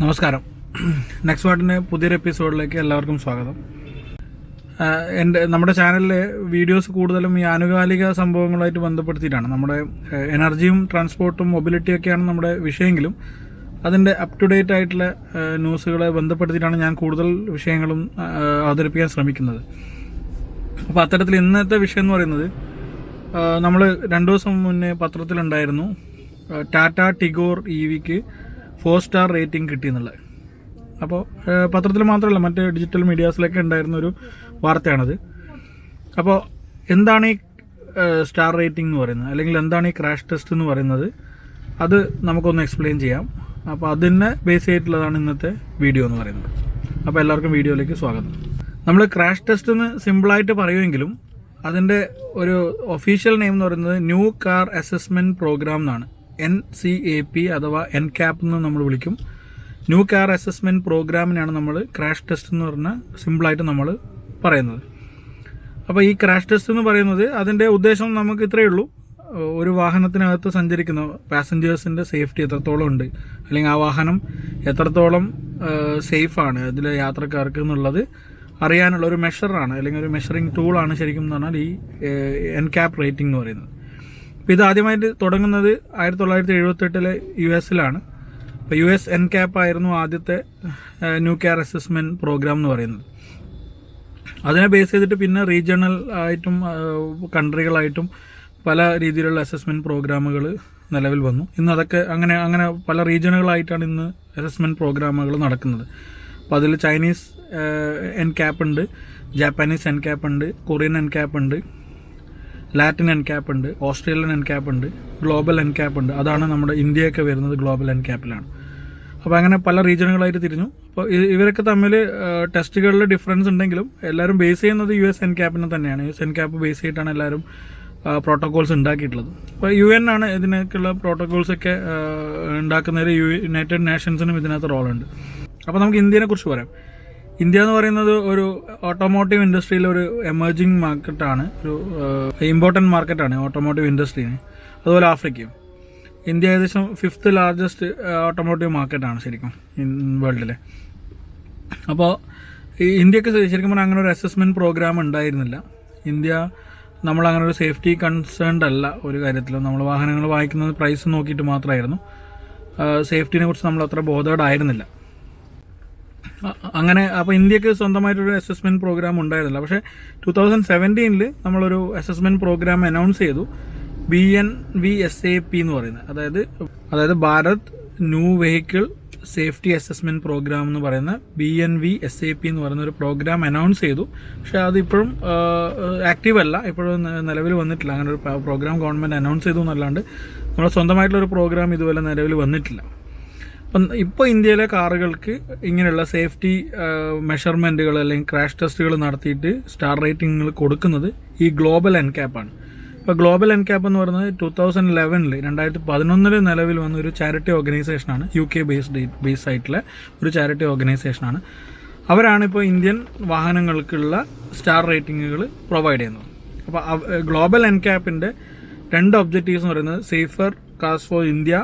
നമസ്കാരം. നെക്സ്റ്റ് വാട്ടിൻ്റെ പുതിയൊരു എപ്പിസോഡിലേക്ക് എല്ലാവർക്കും സ്വാഗതം. നമ്മുടെ ചാനലിലെ വീഡിയോസ് കൂടുതലും ഈ ആനുകാലിക സംഭവങ്ങളുമായിട്ട് ബന്ധപ്പെടുത്തിയിട്ടാണ്. നമ്മുടെ എനർജിയും ട്രാൻസ്പോർട്ടും മൊബിലിറ്റിയൊക്കെയാണ് നമ്മുടെ വിഷയമെങ്കിലും അതിൻ്റെ അപ് ടു ഡേറ്റ് ആയിട്ടുള്ള ന്യൂസുകളെ ബന്ധപ്പെടുത്തിയിട്ടാണ് ഞാൻ കൂടുതൽ വിഷയങ്ങളും അവതരിപ്പിക്കാൻ ശ്രമിക്കുന്നത്. അപ്പോൾ അത്തരത്തിൽ ഇന്നത്തെ വിഷയം എന്ന് പറയുന്നത്, നമ്മൾ 2 ദിവസം മുന്നേ പത്രത്തിലുണ്ടായിരുന്നു ടാറ്റ ടിഗോർ EVക്ക് 4 സ്റ്റാർ റേറ്റിംഗ് കിട്ടിയെന്നുള്ളത്. അപ്പോൾ പത്രത്തിൽ മാത്രമല്ല, മറ്റ് ഡിജിറ്റൽ മീഡിയാസിലൊക്കെ ഉണ്ടായിരുന്നൊരു വാർത്തയാണത്. അപ്പോൾ എന്താണ് ഈ സ്റ്റാർ റേറ്റിംഗ് എന്ന് പറയുന്നത്, അല്ലെങ്കിൽ എന്താണ് ഈ ക്രാഷ് ടെസ്റ്റ് എന്ന് പറയുന്നത്, അത് നമുക്കൊന്ന് എക്സ്പ്ലെയിൻ ചെയ്യാം. അപ്പോൾ അതിനെ ബേസ് ചെയ്തിട്ടുള്ളതാണ് ഇന്നത്തെ വീഡിയോ എന്ന് പറയുന്നത്. അപ്പോൾ എല്ലാവർക്കും വീഡിയോയിലേക്ക് സ്വാഗതം. നമ്മൾ ക്രാഷ് ടെസ്റ്റ് എന്ന് സിമ്പിളായിട്ട് പറയുമെങ്കിലും അതിൻ്റെ ഒരു ഒഫീഷ്യൽ നെയിം എന്ന് പറയുന്നത് ന്യൂ കാർ അസസ്മെൻറ്റ് പ്രോഗ്രാം എന്നാണ്. NCAP അഥവാ NCAP എന്ന് നമ്മൾ വിളിക്കും. ന്യൂ കാർ അസസ്മെൻറ്റ് പ്രോഗ്രാമിനാണ് നമ്മൾ ക്രാഷ് ടെസ്റ്റ് എന്ന് പറഞ്ഞാൽ സിമ്പിളായിട്ട് നമ്മൾ പറയുന്നത്. അപ്പോൾ ഈ ക്രാഷ് ടെസ്റ്റ് എന്ന് പറയുന്നത് അതിൻ്റെ ഉദ്ദേശം നമുക്ക് ഇത്രയേ ഉള്ളൂ. ഒരു വാഹനത്തിനകത്ത് സഞ്ചരിക്കുന്ന പാസഞ്ചേഴ്സിൻ്റെ സേഫ്റ്റി എത്രത്തോളം ഉണ്ട്, അല്ലെങ്കിൽ ആ വാഹനം എത്രത്തോളം സേഫാണ് അതിലെ യാത്രക്കാർക്ക് എന്നുള്ളത് അറിയാനുള്ള ഒരു മെഷറാണ്, അല്ലെങ്കിൽ ഒരു മെഷറിംഗ് ടൂളാണ് ശരിക്കും എന്ന് പറഞ്ഞാൽ ഈ NCAP റേറ്റിംഗ് എന്ന് പറയുന്നത്. അപ്പോൾ ഇത് ആദ്യമായിട്ട് തുടങ്ങുന്നത് 1978 US-ലാണ്. അപ്പോൾ US NCAP ആയിരുന്നു ആദ്യത്തെ ന്യൂ കാർ അസസ്മെൻറ്റ് പ്രോഗ്രാം എന്ന് പറയുന്നത്. അതിനെ ബേസ് ചെയ്തിട്ട് പിന്നെ റീജിയണൽ ആയിട്ടും കൺട്രികളായിട്ടും പല രീതിയിലുള്ള അസസ്മെൻറ്റ് പ്രോഗ്രാമുകൾ നിലവിൽ വന്നു. ഇന്ന് അതൊക്കെ അങ്ങനെ പല റീജിയനുകളായിട്ടാണ് ഇന്ന് അസസ്മെൻറ്റ് പ്രോഗ്രാമുകൾ നടക്കുന്നത്. അപ്പോൾ അതിൽ ചൈനീസ് NCAP ഉണ്ട്, ജാപ്പാനീസ് NCAP ഉണ്ട്, കൊറിയൻ NCAP ഉണ്ട്, ലാറ്റിൻ NCAP ഉണ്ട്, ഓസ്ട്രേലിയൻ NCAP ഉണ്ട്, ഗ്ലോബൽ NCAP ഉണ്ട്. അതാണ് നമ്മുടെ ഇന്ത്യയൊക്കെ വരുന്നത് ഗ്ലോബൽ NCAPലാണ്. അപ്പോൾ അങ്ങനെ പല റീജിയനുകളായിട്ട് തിരിഞ്ഞു. അപ്പോൾ ഇവരൊക്കെ തമ്മിൽ ടെസ്റ്റുകളിൽ ഡിഫറൻസ് ഉണ്ടെങ്കിലും എല്ലാവരും ബേസ് ചെയ്യുന്നത് US NCAPനെ തന്നെയാണ്. US NCAP ബേസ് ചെയ്തിട്ടാണ് എല്ലാവരും പ്രോട്ടോകോൾസ് ഉണ്ടാക്കിയിട്ടുള്ളത്. അപ്പോൾ UN ആണ് ഇതിനൊക്കെയുള്ള പ്രോട്ടോകോൾസൊക്കെ ഉണ്ടാക്കുന്നതിൽ യുണൈറ്റഡ് നേഷൻസിനും ഇതിനകത്ത് റോളുണ്ട്. അപ്പോൾ നമുക്ക് ഇന്ത്യനെ കുറിച്ച് പറയാം. ഇന്ത്യ എന്ന് പറയുന്നത് ഒരു ഓട്ടോമോട്ടീവ് ഇൻഡസ്ട്രിയിലെ ഒരു എമർജിങ് മാർക്കറ്റാണ്, ഒരു ഇമ്പോർട്ടൻറ്റ് മാർക്കറ്റാണ് ഓട്ടോമോട്ടീവ് ഇൻഡസ്ട്രീന്. അതുപോലെ ആഫ്രിക്കയും. ഇന്ത്യ ഏകദേശം 5th ലാർജസ്റ്റ് ഓട്ടോമോട്ടീവ് മാർക്കറ്റാണ് ശരിക്കും വേൾഡിലെ. അപ്പോൾ ഈ ഇന്ത്യക്ക് ശരിക്കും പറഞ്ഞാൽ അങ്ങനെ ഒരു അസസ്മെൻറ്റ് പ്രോഗ്രാം ഉണ്ടായിരുന്നില്ല. ഇന്ത്യ നമ്മളങ്ങനെ ഒരു സേഫ്റ്റി കൺസേൺഡ് അല്ല ഒരു കാര്യത്തിലും. നമ്മൾ വാഹനങ്ങൾ വാങ്ങിക്കുന്നത് പ്രൈസ് നോക്കിയിട്ട് മാത്രമായിരുന്നു. സേഫ്റ്റിനെ കുറിച്ച് നമ്മൾ അത്ര ബോധേഡ് ആയിരുന്നില്ല. അങ്ങനെ അപ്പോൾ ഇന്ത്യക്ക് സ്വന്തമായിട്ടൊരു അസസ്മെൻറ്റ് പ്രോഗ്രാം ഉണ്ടായിരുന്നില്ല. പക്ഷേ 2017 നമ്മളൊരു അസസ്മെൻറ്റ് പ്രോഗ്രാം അനൗൺസ് ചെയ്തു, BNVSAP എന്ന് പറയുന്നത്. അതായത് Bharat new vehicle safety assessment programme എന്ന് പറയുന്ന BNVSAP എന്ന് പറയുന്ന ഒരു പ്രോഗ്രാം അനൗൺസ് ചെയ്തു. പക്ഷേ അതിപ്പോഴും ആക്റ്റീവ് അല്ല, ഇപ്പോഴും നിലവിൽ വന്നിട്ടില്ല. അങ്ങനെ ഒരു പ്രോഗ്രാം ഗവൺമെൻറ് അനൗൺസ് ചെയ്തു എന്നല്ലാണ്ട് നമ്മുടെ സ്വന്തമായിട്ടുള്ളൊരു പ്രോഗ്രാം ഇതുപോലെ നിലവിൽ വന്നിട്ടില്ല. അപ്പം ഇപ്പോൾ ഇന്ത്യയിലെ കാറുകൾക്ക് ഇങ്ങനെയുള്ള സേഫ്റ്റി മെഷർമെൻറ്റുകൾ അല്ലെങ്കിൽ ക്രാഷ് ടെസ്റ്റുകൾ നടത്തിയിട്ട് സ്റ്റാർ റേറ്റിംഗുകൾ കൊടുക്കുന്നത് ഈ ഗ്ലോബൽ NCAP ആണ്. ഇപ്പോൾ ഗ്ലോബൽ NCAP എന്ന് പറയുന്നത് 2011 നിലവിൽ വന്ന ഒരു ചാരിറ്റി ഓർഗനൈസേഷനാണ്. UK ബേസ് ആയിട്ടുള്ള ഒരു ചാരിറ്റി ഓർഗനൈസേഷനാണ്. അവരാണ് ഇപ്പോൾ ഇന്ത്യൻ വാഹനങ്ങൾക്കുള്ള സ്റ്റാർ റേറ്റിംഗുകൾ പ്രൊവൈഡ് ചെയ്യുന്നത്. അപ്പോൾ ഗ്ലോബൽ NCAPൻ്റെ 2 ഒബ്ജക്റ്റീവ്സ് എന്ന് പറയുന്നത് സേഫർ കാർസ് ഫോർ ഇന്ത്യ,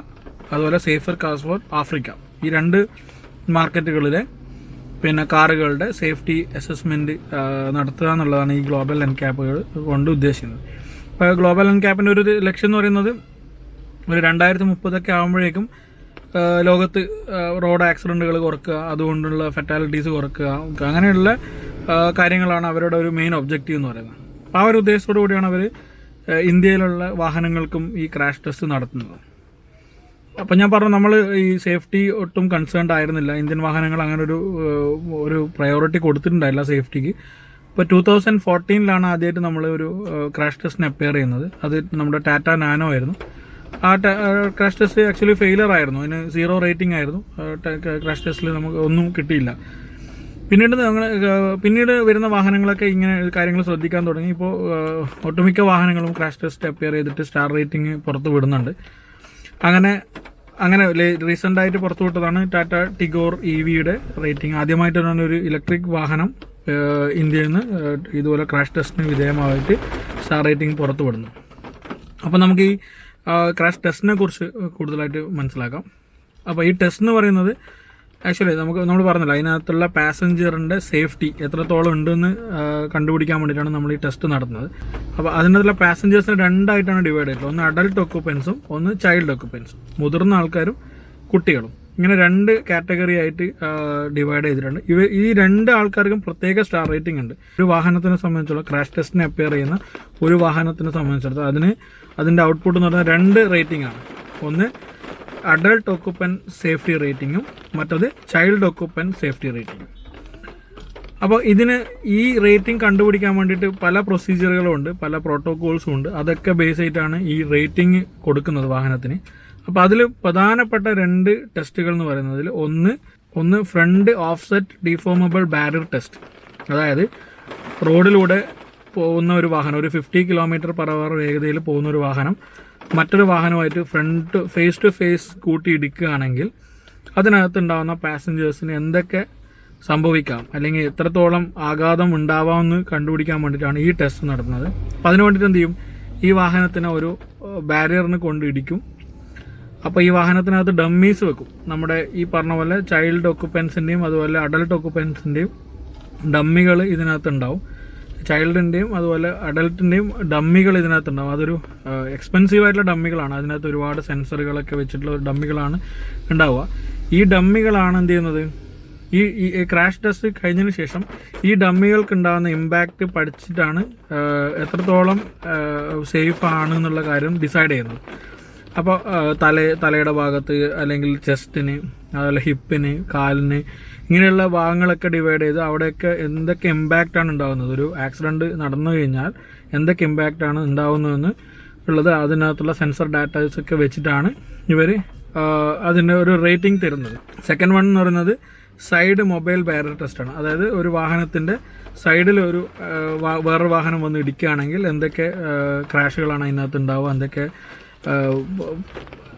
അതുപോലെ സേഫർ കാർസ് ഫോർ ആഫ്രിക്ക. ഈ 2 മാർക്കറ്റുകളിലെ കാറുകളുടെ സേഫ്റ്റി അസസ്മെൻറ്റ് നടത്തുക എന്നുള്ളതാണ് ഈ ഗ്ലോബൽ NCAPകൾ കൊണ്ട് ഉദ്ദേശിക്കുന്നത്. ഇപ്പോൾ ഗ്ലോബൽ NCAPൻ്റെ ഒരു ലക്ഷ്യം എന്ന് പറയുന്നത് ഒരു 2030 ആകുമ്പോഴേക്കും ലോകത്ത് റോഡ് ആക്സിഡൻറ്റുകൾ കുറയ്ക്കുക, അതുകൊണ്ടുള്ള ഫെറ്റാലിറ്റീസ് കുറയ്ക്കുക, അങ്ങനെയുള്ള കാര്യങ്ങളാണ് അവരുടെ ഒരു മെയിൻ ഒബ്ജക്റ്റീവ് എന്ന് പറയുന്നത്. അപ്പോൾ ആ ഒരു ഉദ്ദേശത്തോടു കൂടിയാണ് അവർ ഇന്ത്യയിലുള്ള വാഹനങ്ങൾക്കും ഈ ക്രാഷ് ടെസ്റ്റ് നടത്തുന്നത്. അപ്പം ഞാൻ പറഞ്ഞു, നമ്മൾ ഈ സേഫ്റ്റി ഒട്ടും കൺസേൺഡ് ആയിരുന്നില്ല. ഇന്ത്യൻ വാഹനങ്ങൾ അങ്ങനെ ഒരു പ്രയോറിറ്റി കൊടുത്തിട്ടുണ്ടായില്ല സേഫ്റ്റിക്ക്. ഇപ്പോൾ 2014 ആദ്യമായിട്ട് നമ്മൾ ഒരു ക്രാഷ് ടെസ്റ്റിന് അപ്പിയർ ചെയ്യുന്നത്. അത് നമ്മുടെ ടാറ്റ നാനോ ആയിരുന്നു. ആ ക്രാഷ് ടെസ്റ്റ് ആക്ച്വലി ഫെയിലർ ആയിരുന്നു. അതിന് 0 റേറ്റിംഗ് ആയിരുന്നു. ക്രാഷ് ടെസ്റ്റിൽ നമുക്ക് ഒന്നും കിട്ടിയില്ല. പിന്നീട് വരുന്ന വാഹനങ്ങളൊക്കെ ഇങ്ങനെ കാര്യങ്ങൾ ശ്രദ്ധിക്കാൻ തുടങ്ങി. ഇപ്പോൾ ഒട്ടുമിക്ക വാഹനങ്ങളും ക്രാഷ് ടെസ്റ്റ് അപ്പിയർ ചെയ്തിട്ട് സ്റ്റാർ റേറ്റിംഗ് പുറത്ത് വിടുന്നുണ്ട്. അങ്ങനെ റീസെൻ്റായിട്ട് പുറത്തുവിട്ടതാണ് ടാറ്റ ടിഗോർ EVയുടെ റേറ്റിംഗ്. ആദ്യമായിട്ട് തന്നെ ഒരു ഇലക്ട്രിക് വാഹനം ഇന്ത്യയിൽ നിന്ന് ഇതുപോലെ ക്രാഷ് ടെസ്റ്റിന് വിധേയമായിട്ട് സ്റ്റാർ റേറ്റിംഗ് പുറത്തു വിടുന്നു. അപ്പോൾ നമുക്ക് ഈ ക്രാഷ് ടെസ്റ്റിനെ കുറിച്ച് കൂടുതലായിട്ട് മനസ്സിലാക്കാം. അപ്പോൾ ഈ ടെസ്റ്റ് എന്ന് പറയുന്നത് ആക്ച്വലി നമ്മൾ പറഞ്ഞല്ലോ, അതിനകത്തുള്ള പാസഞ്ചറിൻ്റെ സേഫ്റ്റി എത്രത്തോളം ഉണ്ടെന്ന് കണ്ടുപിടിക്കാൻ വേണ്ടിയിട്ടാണ് നമ്മൾ ഈ ടെസ്റ്റ് നടത്തുന്നത്. അപ്പോൾ അതിനകത്തുള്ള പാസഞ്ചേഴ്സിനെ രണ്ടായിട്ടാണ് ഡിവൈഡ് ചെയ്തിട്ടുള്ളത്. ഒന്ന് അഡൽട്ട് ഒക്കുപ്പൻസും ഒന്ന് ചൈൽഡ് ഒക്കുപ്പൻസും, മുതിർന്ന ആൾക്കാരും കുട്ടികളും. ഇങ്ങനെ 2 കാറ്റഗറി ആയിട്ട് ഡിവൈഡ് ചെയ്തിട്ടുണ്ട്. ഈ 2 ആൾക്കാർക്കും പ്രത്യേക സ്റ്റാർ റേറ്റിംഗ് ഉണ്ട്. ഒരു വാഹനത്തിനെ സംബന്ധിച്ചുള്ള ക്രാഷ് ടെസ്റ്റിന് അപ്പിയർ ചെയ്യുന്ന ഒരു വാഹനത്തിനെ സംബന്ധിച്ചിടത്തോളം അതിൻ്റെ ഔട്ട്പുട്ട് എന്ന് പറഞ്ഞാൽ 2 റേറ്റിംഗ് ആണ്. ഒന്ന് അഡൾട്ട് ഒക്കുപ്പൻ സേഫ്റ്റി റേറ്റിംഗും മറ്റത് ചൈൽഡ് ഒക്കുപ്പൻ സേഫ്റ്റി റേറ്റിംഗും. അപ്പോൾ ഈ റേറ്റിംഗ് കണ്ടുപിടിക്കാൻ വേണ്ടിയിട്ട് പല പ്രൊസീജിയറുകളും ഉണ്ട്, പല പ്രോട്ടോകോൾസും ഉണ്ട്. അതൊക്കെ ബേസ് ചെയ്തിട്ടാണ് ഈ റേറ്റിംഗ് കൊടുക്കുന്നത് വാഹനത്തിന്. അപ്പോൾ അതിൽ പ്രധാനപ്പെട്ട 2 ടെസ്റ്റുകൾ എന്ന് പറയുന്നതിൽ ഒന്ന് front offset deformable barrier test. അതായത് റോഡിലൂടെ പോകുന്ന ഒരു വാഹനം, ഒരു 50 km/h വേഗതയിൽ പോകുന്ന ഒരു വാഹനം മറ്റൊരു വാഹനമായിട്ട് ഫേസ് ടു ഫേസ് കൂട്ടി ഇടിക്കുകയാണെങ്കിൽ അതിനകത്തുണ്ടാകുന്ന പാസഞ്ചേഴ്സിന് എന്തൊക്കെ സംഭവിക്കാം, അല്ലെങ്കിൽ എത്രത്തോളം ആഘാതം ഉണ്ടാവാമെന്ന് കണ്ടുപിടിക്കാൻ വേണ്ടിയിട്ടാണ് ഈ ടെസ്റ്റ് നടത്തുന്നത്. അപ്പോൾ അതിന് വേണ്ടിയിട്ട് എന്ത് ചെയ്യും, ഈ വാഹനത്തിനെ ഒരു ബാരിയറിന് കൊണ്ട് ഇടിക്കും. അപ്പോൾ ഈ വാഹനത്തിനകത്ത് ഡമ്മീസ് വെക്കും. നമ്മുടെ ഈ പറഞ്ഞ പോലെ ചൈൽഡ് ഒക്കുപ്പൻസിൻ്റെയും അതുപോലെ അഡൽട്ട് ഒക്കുപ്പൻസിൻ്റെയും ഡമ്മികൾ ഇതിനകത്ത് ഉണ്ടാവും. ചൈൽഡിൻ്റെയും അതുപോലെ അഡൽട്ടിൻ്റെയും ഡമ്മികൾ ഇതിനകത്തുണ്ടാവും. അതൊരു എക്സ്പെൻസീവ് ആയിട്ടുള്ള ഡമ്മികളാണ്. അതിനകത്ത് ഒരുപാട് സെൻസറുകളൊക്കെ വെച്ചിട്ടുള്ള ഒരു ഡമ്മികളാണ് ഉണ്ടാവുക. ഈ ഡമ്മികളാണ് എന്ത് ചെയ്യുന്നത്, ഈ ക്രാഷ് ടെസ്റ്റ് കഴിഞ്ഞതിന് ശേഷം ഈ ഡമ്മികൾക്ക് ഉണ്ടാകുന്ന ഇമ്പാക്റ്റ് പഠിച്ചിട്ടാണ് എത്രത്തോളം സേഫ് ആണ് എന്നുള്ള കാര്യം ഡിസൈഡ് ചെയ്യുന്നത്. അപ്പോൾ തലയുടെ ഭാഗത്ത് അല്ലെങ്കിൽ ചെസ്റ്റിന് അതുപോലെ ഹിപ്പിന് കാലിന് ഇങ്ങനെയുള്ള ഭാഗങ്ങളൊക്കെ ഡിവൈഡ് ചെയ്ത് അവിടെയൊക്കെ എന്തൊക്കെ ഇമ്പാക്റ്റാണ് ഉണ്ടാകുന്നത്, ഒരു ആക്സിഡൻറ്റ് നടന്നു കഴിഞ്ഞാൽ എന്തൊക്കെ ഇമ്പാക്റ്റാണ് ഉണ്ടാകുന്നതെന്ന് ഉള്ളത് അതിനകത്തുള്ള സെൻസർ ഡാറ്റാസൊക്കെ വെച്ചിട്ടാണ് ഇവർ അതിൻ്റെ ഒരു റേറ്റിംഗ് തരുന്നത്. സെക്കൻഡ് വൺ എന്ന് പറയുന്നത് സൈഡ് മൊബൈൽ ബാരിയർ ടെസ്റ്റാണ്. അതായത് ഒരു വാഹനത്തിൻ്റെ സൈഡിൽ വേറൊരു വാഹനം വന്ന് ഇടിക്കുകയാണെങ്കിൽ എന്തൊക്കെ ക്രാഷുകളാണ് അതിനകത്ത് ഉണ്ടാവുക, എന്തൊക്കെ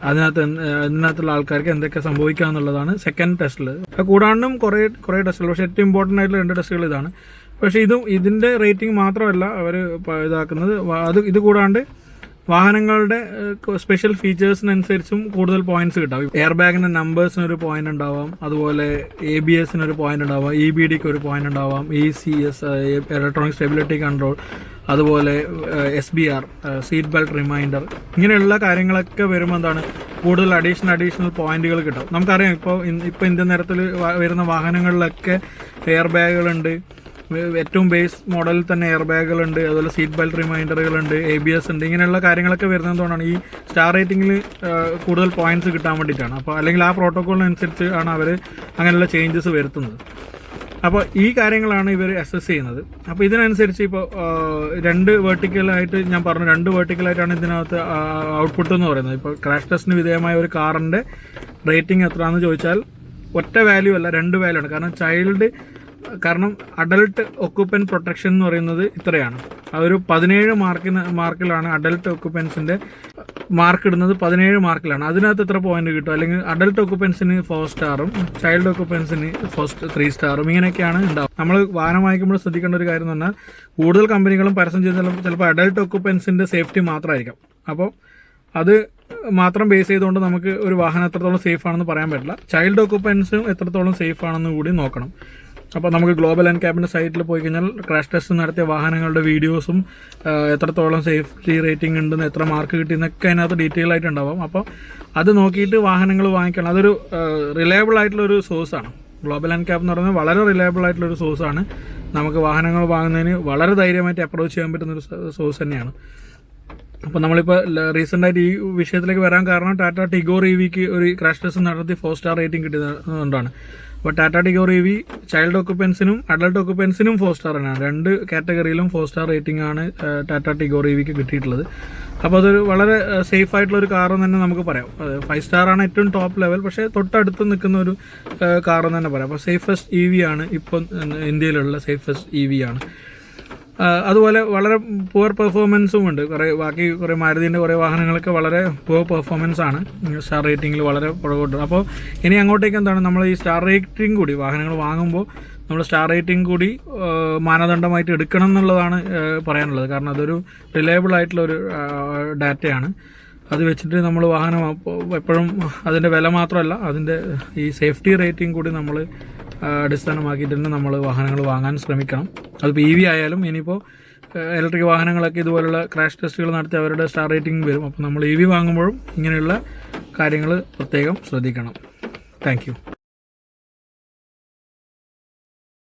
അതിനകത്തുള്ള ആൾക്കാർക്ക് എന്തൊക്കെ സംഭവിക്കുക എന്നുള്ളതാണ് സെക്കൻഡ് ടെസ്റ്റിൽ. കൂടാണ്ടും കുറേ ടെസ്റ്റുകൾ, പക്ഷേ ഏറ്റവും ഇമ്പോർട്ടൻ്റ് ആയിട്ടുള്ള 2 ടെസ്റ്റുകൾ ഇതാണ്. പക്ഷേ ഇതിൻ്റെ റേറ്റിംഗ് മാത്രമല്ല അവർ ഇതാക്കുന്നത്. ഇത് കൂടാണ്ട് വാഹനങ്ങളുടെ സ്പെഷ്യൽ ഫീച്ചേഴ്സിനനുസരിച്ചും കൂടുതൽ പോയിന്റ്സ് കിട്ടാം. എയർ ബാഗിൻ്റെ നമ്പേഴ്സിനൊരു പോയിന്റ് ഉണ്ടാവാം, അതുപോലെ ABS-ന് ഒരു പോയിന്റ് ഉണ്ടാവാം, EBDക്ക് ഒരു പോയിന്റ് ഉണ്ടാവാം, ECS ഇലക്ട്രോണിക് സ്റ്റെബിലിറ്റി കൺട്രോൾ, അതുപോലെ SBR സീറ്റ് ബെൽറ്റ് റിമൈൻഡർ, ഇങ്ങനെയുള്ള കാര്യങ്ങളൊക്കെ വരുമ്പോൾ എന്താണ് കൂടുതൽ അഡീഷണൽ പോയിന്റുകൾ കിട്ടും. നമുക്കറിയാം ഇപ്പോൾ ഇന്ത്യൻ നിരത്തിൽ വരുന്ന വാഹനങ്ങളിലൊക്കെ എയർ ബാഗുകളുണ്ട്, ഏറ്റവും ബേസ് മോഡലിൽ തന്നെ എയർ ബാഗുകളുണ്ട്, അതുപോലെ സീറ്റ് ബെൽറ്റ് റിമൈൻഡറുകളുണ്ട്, ABS ഉണ്ട്. ഇങ്ങനെയുള്ള കാര്യങ്ങളൊക്കെ വരുന്നതുകൊണ്ടാണ് ഈ സ്റ്റാർ റേറ്റിംഗിൽ കൂടുതൽ പോയിന്റ്സ് കിട്ടാൻ വേണ്ടിയിട്ടാണ്. അപ്പോൾ അല്ലെങ്കിൽ ആ പ്രോട്ടോക്കോളിനനുസരിച്ച് ആണ് അവർ അങ്ങനെയുള്ള ചേഞ്ചസ് വരുത്തുന്നത്. അപ്പോൾ ഈ കാര്യങ്ങളാണ് ഇവർ അസസ് ചെയ്യുന്നത്. അപ്പോൾ ഇതിനനുസരിച്ച് ഇപ്പോൾ 2 വെർട്ടിക്കലായിട്ട് ഞാൻ പറഞ്ഞു, 2 വെർട്ടിക്കലായിട്ടാണ് ഇതിനകത്ത് ഔട്ട്പുട്ട് എന്ന് പറയുന്നത്. ഇപ്പോൾ ക്രാഷ് ടെസ്റ്റിന് വിധേയമായ ഒരു കാറിൻ്റെ റേറ്റിംഗ് എത്രയാണെന്ന് ചോദിച്ചാൽ ഒറ്റ വാല്യൂ അല്ല, 2 വാല്യൂ ആണ്. കാരണം അഡൽട്ട് ഒക്കുപ്പൻ പ്രൊട്ടക്ഷൻ എന്ന് പറയുന്നത് ഇത്രയാണ്. അതൊരു 17 മാർക്കിലാണ് അഡൽട്ട് ഒക്കുപ്പൻസിൻ്റെ മാർക്ക് ഇടുന്നത്, 17 മാർക്കിലാണ്. അതിനകത്ത് എത്ര പോയിന്റ് കിട്ടും, അല്ലെങ്കിൽ അഡൽട്ട് ഒക്കുപ്പൻസിന് 4 സ്റ്റാറും ചൈൽഡ് ഒക്കുപ്പൻസിന് 3 സ്റ്റാറും ഇങ്ങനെയൊക്കെയാണ് ഉണ്ടാവും. നമ്മൾ വാഹനം വാങ്ങിക്കുമ്പോൾ ശ്രദ്ധിക്കേണ്ട ഒരു കാര്യം എന്ന് പറഞ്ഞാൽ കൂടുതൽ കമ്പനികളും പരസ്യം ചെയ്താലും ചിലപ്പോൾ അഡൽട്ട് ഒക്കുപ്പൻസിൻ്റെ സേഫ്റ്റി മാത്രമായിരിക്കും. അപ്പോൾ അത് മാത്രം ബേസ് ചെയ്തുകൊണ്ട് നമുക്ക് ഒരു വാഹനം എത്രത്തോളം സേഫ് ആണെന്ന് പറയാൻ പറ്റില്ല. ചൈൽഡ് ഒക്കുപ്പൻസും എത്രത്തോളം സേഫ് ആണെന്ന് കൂടി നോക്കണം. അപ്പോൾ നമുക്ക് ഗ്ലോബൽ എൻകാപ്പിൻ്റെ സൈറ്റിൽ പോയി കഴിഞ്ഞാൽ ക്രാഷ് ടെസ്റ്റ് നടത്തിയ വാഹനങ്ങളുടെ വീഡിയോസും എത്രത്തോളം സേഫ്റ്റി റേറ്റിംഗ് ഉണ്ടെന്ന്, എത്ര മാർക്ക് കിട്ടിയെന്നൊക്കെ അതിനകത്ത് ഡീറ്റെയിൽ ആയിട്ട് ഉണ്ടാവും. അപ്പോൾ അത് നോക്കിയിട്ട് വാഹനങ്ങൾ വാങ്ങിക്കണം. അതൊരു റിലയബിൾ ആയിട്ടുള്ളൊരു സോഴ്സാണ്. ഗ്ലോബൽ എൻകാപ്പ് എന്ന് പറയുന്നത് വളരെ റിലയബിൾ ആയിട്ടുള്ളൊരു സോഴ്സാണ്. നമുക്ക് വാഹനങ്ങൾ വാങ്ങുന്നതിന് വളരെ ധൈര്യമായിട്ട് അപ്രോച്ച് ചെയ്യാൻ പറ്റുന്നൊരു സോഴ്സ് തന്നെയാണ്. അപ്പോൾ നമ്മളിപ്പോൾ റീസെൻ്റായിട്ട് ഈ വിഷയത്തിലേക്ക് വരാൻ കാരണം ടാറ്റ ടിഗോർ EVക്ക് ഒരു ക്രാഷ് ടെസ്റ്റ് നടത്തി 4 സ്റ്റാർ റേറ്റിംഗ് കിട്ടിയതുകൊണ്ടാണ്. അപ്പോൾ ടാറ്റ ടിഗോർ EV ചൈൽഡ് ഒക്കുപ്പൻസിനും അഡൽട്ട് ഒക്കുപ്പൻസിനും 4 സ്റ്റാർ തന്നെയാണ്. 2 കാറ്റഗറിയിലും 4 സ്റ്റാർ റേറ്റിംഗ് ആണ് ടാറ്റ ടിഗോർ EVക്ക് കിട്ടിയിട്ടുള്ളത്. അപ്പോൾ അതൊരു വളരെ സേഫ് ആയിട്ടുള്ളൊരു കാറെന്ന് തന്നെ നമുക്ക് പറയാം. 5 സ്റ്റാറാണ് ഏറ്റവും ടോപ്പ് ലെവൽ, പക്ഷേ തൊട്ടടുത്ത് നിൽക്കുന്ന ഒരു കാറെന്ന് തന്നെ പറയാം. അപ്പോൾ സേഫസ്റ്റ് EV ആണ് ഇപ്പം ഇന്ത്യയിലുള്ള സേഫസ്റ്റ് EV ആണ്. അതുപോലെ വളരെ പുവർ പെർഫോമൻസും ഉണ്ട്. കുറേ മാരുതിൻ്റെ കുറേ വാഹനങ്ങളൊക്കെ വളരെ പുവർ പെർഫോമൻസ് ആണ്, സ്റ്റാർ റേറ്റിംഗിൽ വളരെ പുറകോട്ട്. അപ്പോൾ ഇനി അങ്ങോട്ടേക്ക് എന്താണ്, നമ്മൾ ഈ സ്റ്റാർ റേറ്റിംഗ് കൂടി വാഹനങ്ങൾ വാങ്ങുമ്പോൾ നമ്മൾ സ്റ്റാർ റേറ്റിംഗ് കൂടി മാനദണ്ഡമായിട്ട് എടുക്കണം എന്നുള്ളതാണ് പറയാനുള്ളത്. കാരണം അതൊരു റിലയബിൾ ആയിട്ടുള്ള ഒരു ഡാറ്റയാണ്. അത് വെച്ചിട്ട് നമ്മൾ വാഹനം എപ്പോഴും അതിൻ്റെ വില മാത്രമല്ല അതിൻ്റെ ഈ സേഫ്റ്റി റേറ്റിംഗ് കൂടി നമ്മൾ അടിസ്ഥാനമാക്കിയിട്ട് തന്നെ നമ്മൾ വാഹനങ്ങൾ വാങ്ങാൻ ശ്രമിക്കണം. അതിപ്പോൾ EV ആയാലും ഇനിയിപ്പോൾ ഇലക്ട്രിക് വാഹനങ്ങളൊക്കെ ഇതുപോലുള്ള ക്രാഷ് ടെസ്റ്റുകൾ നടത്തി അവരുടെ സ്റ്റാർ റേറ്റിംഗ് വരും. അപ്പോൾ നമ്മൾ EV വാങ്ങുമ്പോഴും ഇങ്ങനെയുള്ള കാര്യങ്ങൾ പ്രത്യേകം ശ്രദ്ധിക്കണം. Thank you.